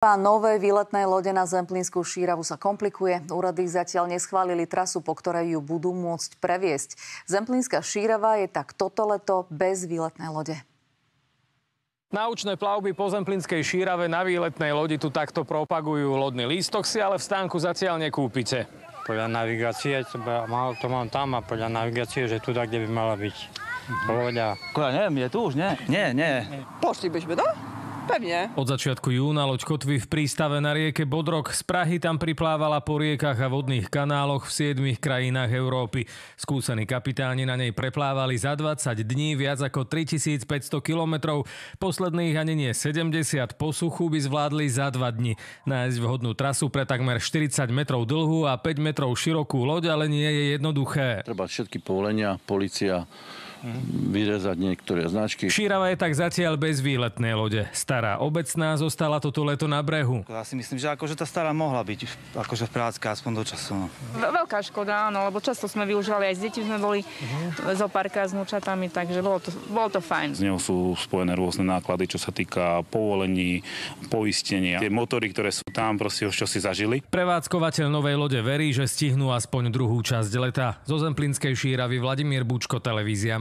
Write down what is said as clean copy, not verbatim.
Nové výletné lode na Zemplínsku Šíravu sa komplikuje. Úrady zatiaľ neschválili trasu, po ktorej ju budú môcť previesť. Zemplínska Šírava je tak toto leto bez výletnej lode. Náučné plavby po Zemplínskej Šírave na výletnej lodi tu takto propagujú. Lodný lístok si ale v stánku zatiaľ nekúpite. Podľa navigácie, to mám tam a podľa navigácie, že tu tak, kde by mala byť. Povedia. Neviem, je tu už, nie? Nie. Pošli byśmy, da? Pewnie. Od začiatku júna loď kotví v prístave na rieke Bodrog. Z Prahy tam priplávala po riekach a vodných kanáloch v 7 krajinách Európy. Skúsení kapitáni na nej preplávali za 20 dní viac ako 3500 kilometrov. Posledných ani nie 70 po suchu by zvládli za 2 dni. Nájsť vhodnú trasu pre takmer 40 metrov dlhú a 5 metrov širokú loď ale nie je jednoduché. Treba všetky povolenia, polícia, vyrezať niektoré značky. Šírava je tak zatiaľ bez výletnej lode. Stará obecná zostala toto leto na brehu. Ja si myslím, že akože tá stará mohla byť akože v prevádzke aspoň do času. No. Veľká škoda, áno, lebo často sme využívali, aj s deťmi sme boli zo parka s vnúčatami, takže bolo to fajn. Z neho sú spojené rôzne náklady, čo sa týka povolení, poistenia. Tie motory, ktoré sú tam, proste už čo si zažili. Prevádzkovateľ novej lode verí, že stihnú aspoň druhú časť leta. Zo Zemplínskej Šíravy Vladimír Bučko, televízia